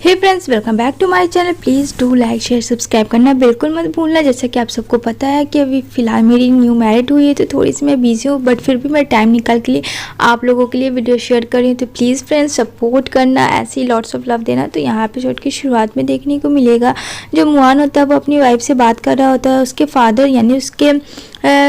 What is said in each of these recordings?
Hey friends, welcome back to my channel. Please do like share subscribe करना बिल्कुल मत भूलना। जैसा कि आप सबको पता है कि अभी फ़िलहाल मेरी न्यू मैरिड हुई है, तो थोड़ी सी मैं बिज़ी हूँ, बट फिर भी मैं टाइम निकाल के लिए आप लोगों के लिए वीडियो शेयर कर रही हूँ। तो प्लीज़ फ्रेंड्स सपोर्ट करना, ऐसे ही लॉट्स ऑफ लव देना। तो यहाँ एपिसोड की शुरुआत में देखने को मिलेगा जो मुआन होता है वो अपनी वाइफ से बात कर रहा होता है। उसके फादर यानी उसके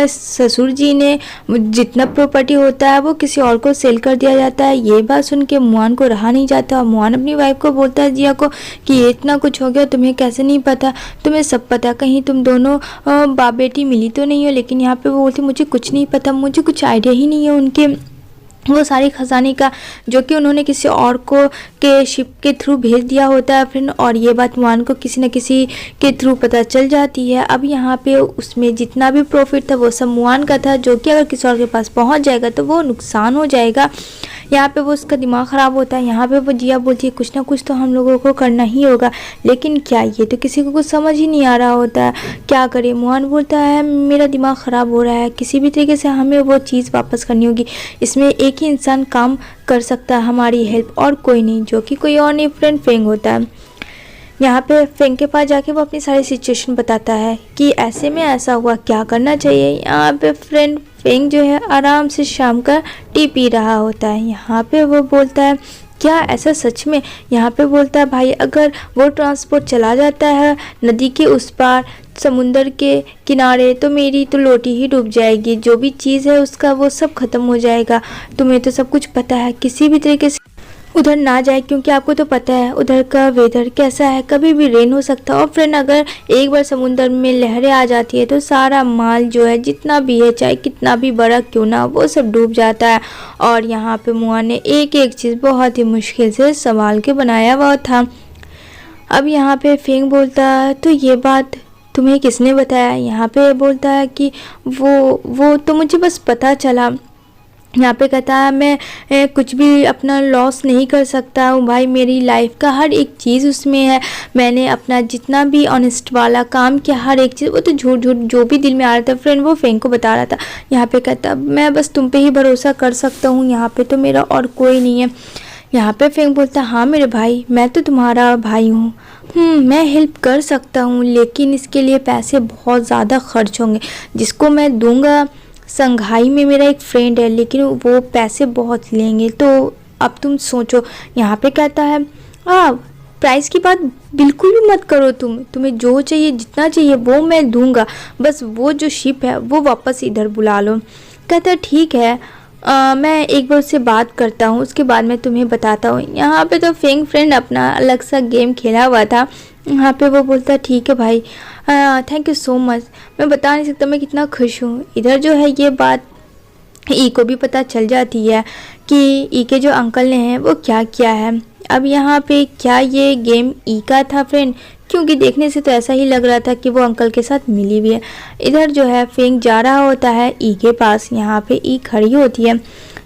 ससुर जी ने जितना प्रॉपर्टी होता है वो किसी और को सेल कर दिया जाता है। ये बात सुन के मुआन को रहा नहीं जाता और मुआन अपनी वाइफ को बोलता है जिया को कि ये इतना कुछ हो गया, तुम्हें कैसे नहीं पता, तुम्हें सब पता, कहीं तुम दोनों बाप बेटी मिली तो नहीं हो। लेकिन यहाँ पे वो बोलती मुझे कुछ नहीं पता, मुझे कुछ आइडिया ही नहीं है उनके वो सारी खजाने का जो कि उन्होंने किसी और को के शिप के थ्रू भेज दिया होता है फ्रेंड। और ये बात मुआन को किसी न किसी के थ्रू पता चल जाती है। अब यहाँ पे उसमें जितना भी प्रॉफिट था वो सब मुआन का था, जो कि अगर किसी और के पास पहुँच जाएगा तो वो नुकसान हो जाएगा। यहाँ पे वो उसका दिमाग ख़राब होता है। यहाँ पे वो जिया बोलती है कुछ ना कुछ तो हम लोगों को करना ही होगा, लेकिन क्या, ये तो किसी को कुछ समझ ही नहीं आ रहा होता है, क्या करे। मुआन बोलता है मेरा दिमाग ख़राब हो रहा है, किसी भी तरीके से हमें वो चीज़ वापस करनी होगी। इसमें एक ही इंसान काम कर सकता है हमारी हेल्प, और कोई नहीं, जो कि कोई और नहीं फ्रेंड फेंग होता है। यहाँ पे फेंग के पास जाके वो अपनी सारी सिचुएशन बताता है कि ऐसे में ऐसा हुआ, क्या करना चाहिए। यहाँ पे फ्रेंड फेंग जो है आराम से शाम का टी पी रहा होता है। यहाँ पे वो बोलता है क्या ऐसा सच में। यहाँ पे बोलता है भाई अगर वो ट्रांसपोर्ट चला जाता है नदी के उस पार समुंदर के किनारे तो मेरी तो लोटी ही डूब जाएगी, जो भी चीज़ है उसका वो सब खत्म हो जाएगा। तुम्हें तो सब कुछ पता है, किसी भी तरीके से उधर ना जाए, क्योंकि आपको तो पता है उधर का वेदर कैसा है, कभी भी रेन हो सकता है। और फ्रेंड अगर एक बार समुंदर में लहरें आ जाती है तो सारा माल जो है जितना भी है, चाहे कितना भी बड़ा क्यों ना, वो सब डूब जाता है। और यहाँ पे मुआन ने एक एक चीज़ बहुत ही मुश्किल से संभाल के बनाया हुआ था। अब यहाँ पे फेंग बोलता है तो ये बात तुम्हें किसने बताया। यहाँ पे बोलता है कि वो तो मुझे बस पता चला। यहाँ पे कहता है मैं कुछ भी अपना लॉस नहीं कर सकता हूँ भाई, मेरी लाइफ का हर एक चीज़ उसमें है। मैंने अपना जितना भी ऑनेस्ट वाला काम किया, हर एक चीज़, वो तो झूठ झूठ जो भी दिल में आ रहा था फ्रेंड वो फेंग को बता रहा था। यहाँ पे कहता मैं बस तुम पे ही भरोसा कर सकता हूँ, यहाँ पे तो मेरा और कोई नहीं है। यहाँ पे फेंग बोलता हाँ मेरे भाई, मैं तो तुम्हारा भाई हूँ, मैं हेल्प कर सकता हूँ, लेकिन इसके लिए पैसे बहुत ज़्यादा खर्च होंगे। जिसको मैं दूंगा, संघाई में मेरा एक फ्रेंड है, लेकिन वो पैसे बहुत लेंगे, तो अब तुम सोचो। यहाँ पे कहता है प्राइस की बात बिल्कुल भी मत करो, तुम्हें जो चाहिए जितना चाहिए वो मैं दूंगा, बस वो जो शिप है वो वापस इधर बुला लो। कहता है ठीक है, मैं एक बार उससे बात करता हूँ, उसके बाद मैं तुम्हें बताता हूँ। यहाँ पे तो फेंग फ्रेंड अपना अलग सा गेम खेला हुआ था। यहाँ पे वो बोलता ठीक है भाई, थैंक यू सो मच, मैं बता नहीं सकता मैं कितना खुश हूँ। इधर जो है ये बात ई को भी पता चल जाती है कि ई के जो अंकल ने हैं वो क्या किया है। अब यहाँ पे क्या ये गेम ई का था फ्रेंड, क्योंकि देखने से तो ऐसा ही लग रहा था कि वो अंकल के साथ मिली हुई है। इधर जो है फेंग जा रहा होता है ई के पास। यहाँ पे ई खड़ी होती है।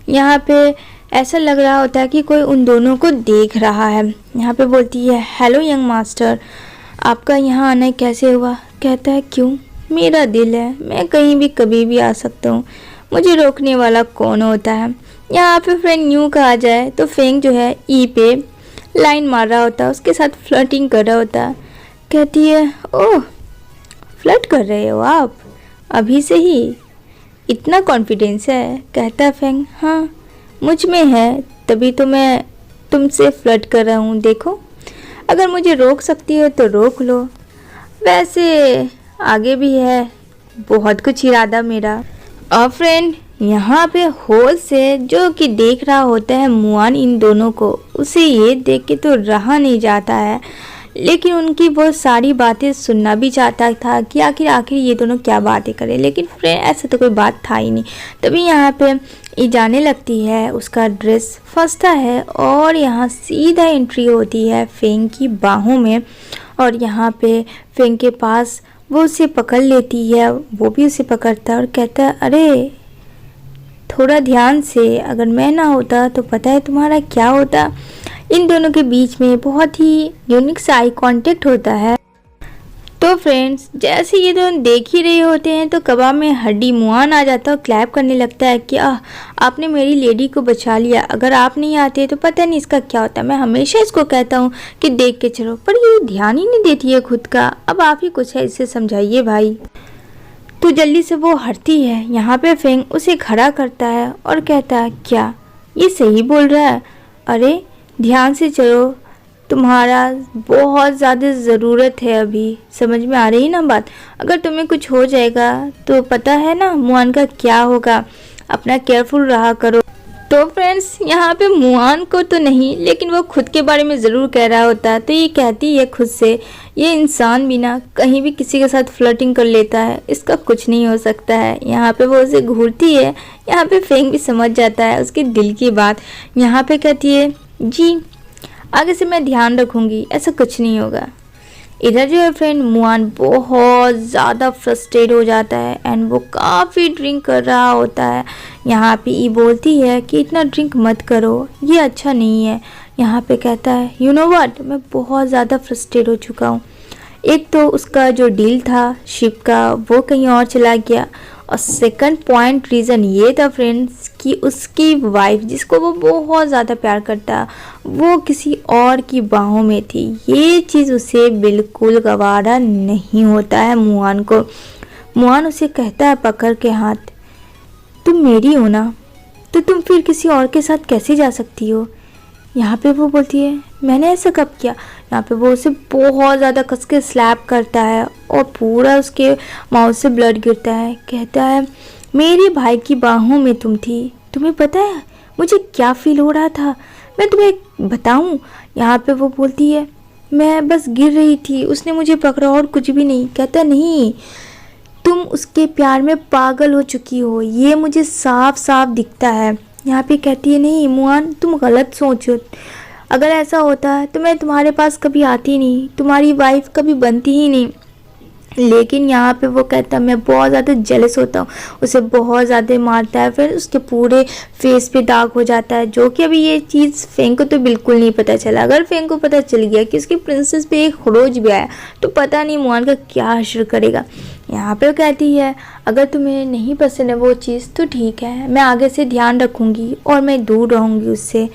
यहाँ पे ऐसा लग रहा होता है कि कोई उन दोनों को देख रहा है। यहाँ पे बोलती है हेलो यंग मास्टर, आपका यहाँ आना कैसे हुआ। कहता है क्यों, मेरा दिल है, मैं कहीं भी कभी भी आ सकता हूँ, मुझे रोकने वाला कौन होता है। यहाँ पे फ्रेंड न्यू कहा जाए तो फेंग जो है ई पे लाइन मार रहा होता है, उसके साथ फ्लर्टिंग कर रहा होता है। कहती है ओह फ्लर्ट कर रहे हो आप अभी से ही, इतना कॉन्फिडेंस है। कहता है फेंग हाँ मुझ में है, तभी तो मैं तुमसे फ्लर्ट कर रहा हूँ। देखो अगर मुझे रोक सकती हो तो रोक लो, वैसे आगे भी है बहुत कुछ इरादा मेरा। और फ्रेंड यहाँ पे होल से जो कि देख रहा होता है मुआन इन दोनों को, उसे ये देख के तो रहा नहीं जाता है, लेकिन उनकी वो सारी बातें सुनना भी चाहता था कि आखिर ये दोनों क्या बातें करें। लेकिन फ्रेंड ऐसा तो कोई बात था ही नहीं। तभी यहाँ पे ये जाने लगती है, उसका ड्रेस फंसता है और यहाँ सीधा एंट्री होती है फेंग की बाहों में। और यहाँ पे फेंग के पास वो उसे पकड़ लेती है, वो भी उसे पकड़ता है और कहता है अरे थोड़ा ध्यान से, अगर मैं ना होता तो पता है तुम्हारा क्या होता। इन दोनों के बीच में बहुत ही यूनिक सा आई कांटेक्ट होता है। तो तो फ्रेंड्स जैसे ये दोनों देख ही रहे होते हैं तो कबाब में हड्डी मुआन आ जाता है और क्लैप करने लगता है कि आपने मेरी लेडी को बचा लिया, अगर आप नहीं आते तो पता नहीं इसका क्या होता। मैं हमेशा इसको कहता हूँ कि देख के चलो, पर ये ध्यान ही नहीं देती है खुद का। अब आप ही कुछ है इसे समझाइए भाई। तो जल्दी से वो हटती है। यहाँ पे फेंग उसे खड़ा करता है और कहता है क्या ये सही बोल रहा है? अरे ध्यान से चलो, तुम्हारा बहुत ज़्यादा ज़रूरत है अभी, समझ में आ रही ना बात? अगर तुम्हें कुछ हो जाएगा तो पता है ना मुआन का क्या होगा, अपना केयरफुल रहा करो। तो फ्रेंड्स यहाँ पे मुआन को तो नहीं लेकिन वो खुद के बारे में ज़रूर कह रहा होता है। तो ये कहती है खुद से, ये इंसान भी ना कहीं भी किसी के साथ फ्लर्टिंग कर लेता है, इसका कुछ नहीं हो सकता है। यहाँ पे वो उसे घूरती है। यहाँ पे फेंग भी समझ जाता है उसके दिल की बात। यहाँ पे कहती है जी आगे से मैं ध्यान रखूँगी, ऐसा कुछ नहीं होगा। इधर जो है फ्रेंड मुआन बहुत ज़्यादा फ्रस्ट्रेट हो जाता है एंड वो काफ़ी ड्रिंक कर रहा होता है। यहाँ पे ई बोलती है कि इतना ड्रिंक मत करो, ये अच्छा नहीं है। यहाँ पे कहता है यू नो व्हाट, मैं बहुत ज़्यादा फ्रस्ट्रेट हो चुका हूँ। एक तो उसका जो डील था शिप का वो कहीं और चला गया, और सेकंड पॉइंट रीज़न ये था फ्रेंड्स कि उसकी वाइफ जिसको वो बहुत ज़्यादा प्यार करता वो किसी और की बाहों में थी। ये चीज़ उसे बिल्कुल गवारा नहीं होता है मुआन को। मुआन उसे कहता है पकड़ के हाथ, तुम मेरी हो ना, तो तुम फिर किसी और के साथ कैसे जा सकती हो? यहाँ पे वो बोलती है मैंने ऐसा कब किया? यहाँ पे वो उसे बहुत ज़्यादा कस के स्लैप करता है और पूरा उसके माउथ से ब्लड गिरता है। कहता है मेरे भाई की बाहों में तुम थी, तुम्हें पता है मुझे क्या फील हो रहा था? मैं तुम्हें बताऊं? यहाँ पे वो बोलती है मैं बस गिर रही थी, उसने मुझे पकड़ा और कुछ भी नहीं। कहता नहीं, तुम उसके प्यार में पागल हो चुकी हो, ये मुझे साफ साफ दिखता है। यहाँ पे कहती है नहीं मुआन तुम गलत सोचो, अगर ऐसा होता तो मैं तुम्हारे पास कभी आती नहीं, तुम्हारी वाइफ कभी बनती ही नहीं। लेकिन यहाँ पे वो कहता मैं बहुत ज़्यादा जेलस होता हूँ, उसे बहुत ज़्यादा मारता है, फिर उसके पूरे फेस पे दाग हो जाता है। जो कि अभी ये चीज़ फेंग को तो बिल्कुल नहीं पता चला। अगर फेंग को पता चल गया कि उसकी प्रिंसेस पे एक खरोच भी आया तो पता नहीं मुआन का क्या हश्र करेगा। यहाँ पे वो कहती है अगर तुम्हें नहीं पसंद है वो चीज़ तो ठीक है, मैं आगे से ध्यान रखूँगी और मैं दूर रहूँगी उससे,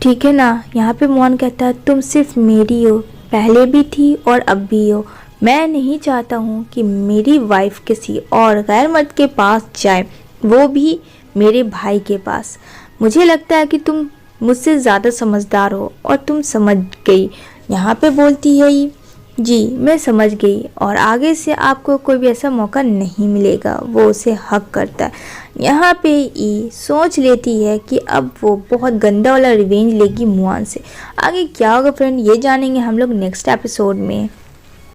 ठीक है ना? यहाँ पे मुआन कहता है तुम सिर्फ मेरी हो, पहले भी थी और अब भी हो। मैं नहीं चाहता हूँ कि मेरी वाइफ किसी और गैर मर्द के पास जाए, वो भी मेरे भाई के पास। मुझे लगता है कि तुम मुझसे ज़्यादा समझदार हो और तुम समझ गई। यहाँ पे बोलती है जी मैं समझ गई और आगे से आपको कोई भी ऐसा मौका नहीं मिलेगा। वो उसे हक करता है। यहाँ पे ई सोच लेती है कि अब वो बहुत गंदा वाला रिवेंज लेगी मुआन से। आगे क्या होगा फ्रेंड ये जानेंगे हम लोग नेक्स्ट एपिसोड में।